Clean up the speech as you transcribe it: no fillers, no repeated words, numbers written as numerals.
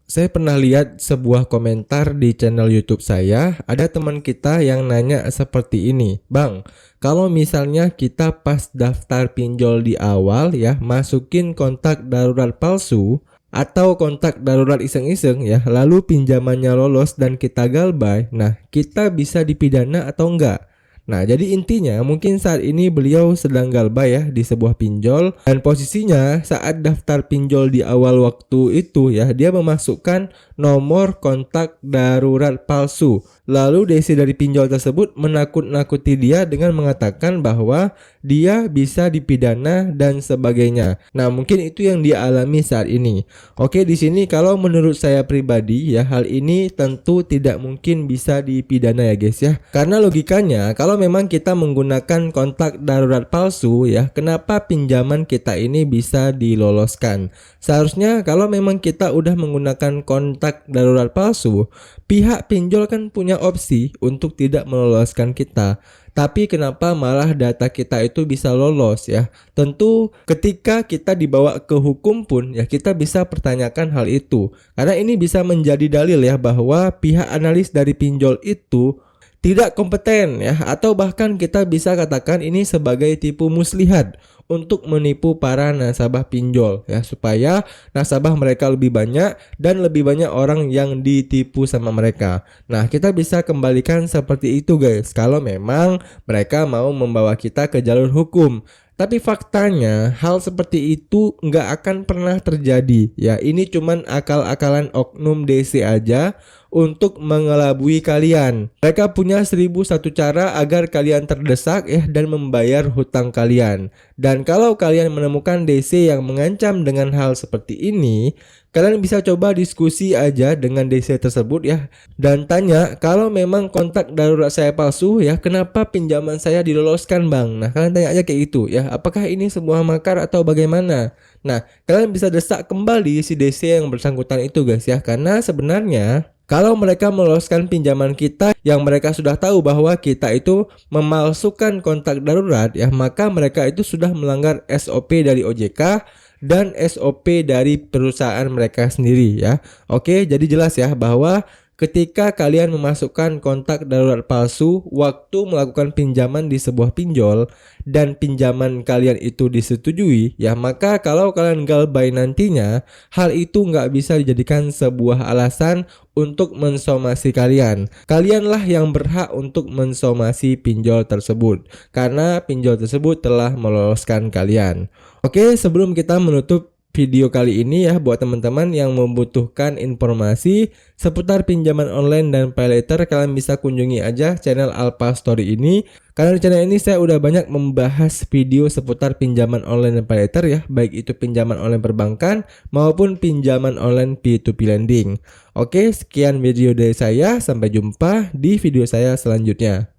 Saya pernah lihat sebuah komentar di channel YouTube saya, ada teman kita yang nanya seperti ini, "Bang, kalau misalnya kita pas daftar pinjol di awal ya, masukin kontak darurat palsu atau kontak darurat iseng-iseng ya, lalu pinjamannya lolos dan kita galbay, nah kita bisa dipidana atau enggak?" Nah, jadi intinya mungkin saat ini beliau sedang galbay ya di sebuah pinjol, dan posisinya saat daftar pinjol di awal waktu itu ya, dia memasukkan nomor kontak darurat palsu. Lalu DC dari pinjol tersebut menakut-nakuti dia dengan mengatakan bahwa dia bisa dipidana dan sebagainya. Nah, mungkin itu yang dia alami saat ini. Oke, di sini kalau menurut saya pribadi ya, hal ini tentu tidak mungkin bisa dipidana ya guys ya. Karena logikanya kalau memang kita menggunakan kontak darurat palsu ya, kenapa pinjaman kita ini bisa diloloskan? Seharusnya kalau memang kita udah menggunakan kontak darurat palsu, pihak pinjol kan punya opsi untuk tidak meloloskan kita. Tapi kenapa malah data kita itu bisa lolos ya? Tentu ketika kita dibawa ke hukum pun ya, kita bisa pertanyakan hal itu. Karena ini bisa menjadi dalil ya bahwa pihak analis dari pinjol itu tidak kompeten ya, atau bahkan kita bisa katakan ini sebagai tipu muslihat untuk menipu para nasabah pinjol ya, supaya nasabah mereka lebih banyak dan lebih banyak orang yang ditipu sama mereka. Nah, kita bisa kembalikan seperti itu guys, kalau memang mereka mau membawa kita ke jalur hukum. Tapi faktanya hal seperti itu nggak akan pernah terjadi ya. Ini cuman akal-akalan oknum DC aja untuk mengelabui kalian. Mereka punya 1001 cara agar kalian terdesak ya dan membayar hutang kalian. Dan kalau kalian menemukan DC yang mengancam dengan hal seperti ini, kalian bisa coba diskusi aja dengan DC tersebut ya, dan tanya kalau memang kontak darurat saya palsu ya, kenapa pinjaman saya diloloskan bang? Nah, kalian tanya aja kayak gitu ya, apakah ini sebuah makar atau bagaimana? Nah, kalian bisa desak kembali si DC yang bersangkutan itu guys ya, karena sebenarnya kalau mereka meloloskan pinjaman kita yang mereka sudah tahu bahwa kita itu memalsukan kontak darurat ya, maka mereka itu sudah melanggar SOP dari OJK dan SOP dari perusahaan mereka sendiri ya. Oke, jadi jelas ya bahwa ketika kalian memasukkan kontak darurat palsu waktu melakukan pinjaman di sebuah pinjol dan pinjaman kalian itu disetujui ya, maka kalau kalian galbay nantinya, hal itu nggak bisa dijadikan sebuah alasan untuk mensomasi kalian. Kalianlah yang berhak untuk mensomasi pinjol tersebut karena pinjol tersebut telah meloloskan kalian. Oke, sebelum kita menutup video kali ini ya, buat teman-teman yang membutuhkan informasi seputar pinjaman online dan pay later, kalian bisa kunjungi aja channel Alpha Story ini. Karena di channel ini saya udah banyak membahas video seputar pinjaman online dan pay later ya, baik itu pinjaman online perbankan maupun pinjaman online P2P lending. Oke, sekian video dari saya, sampai jumpa di video saya selanjutnya.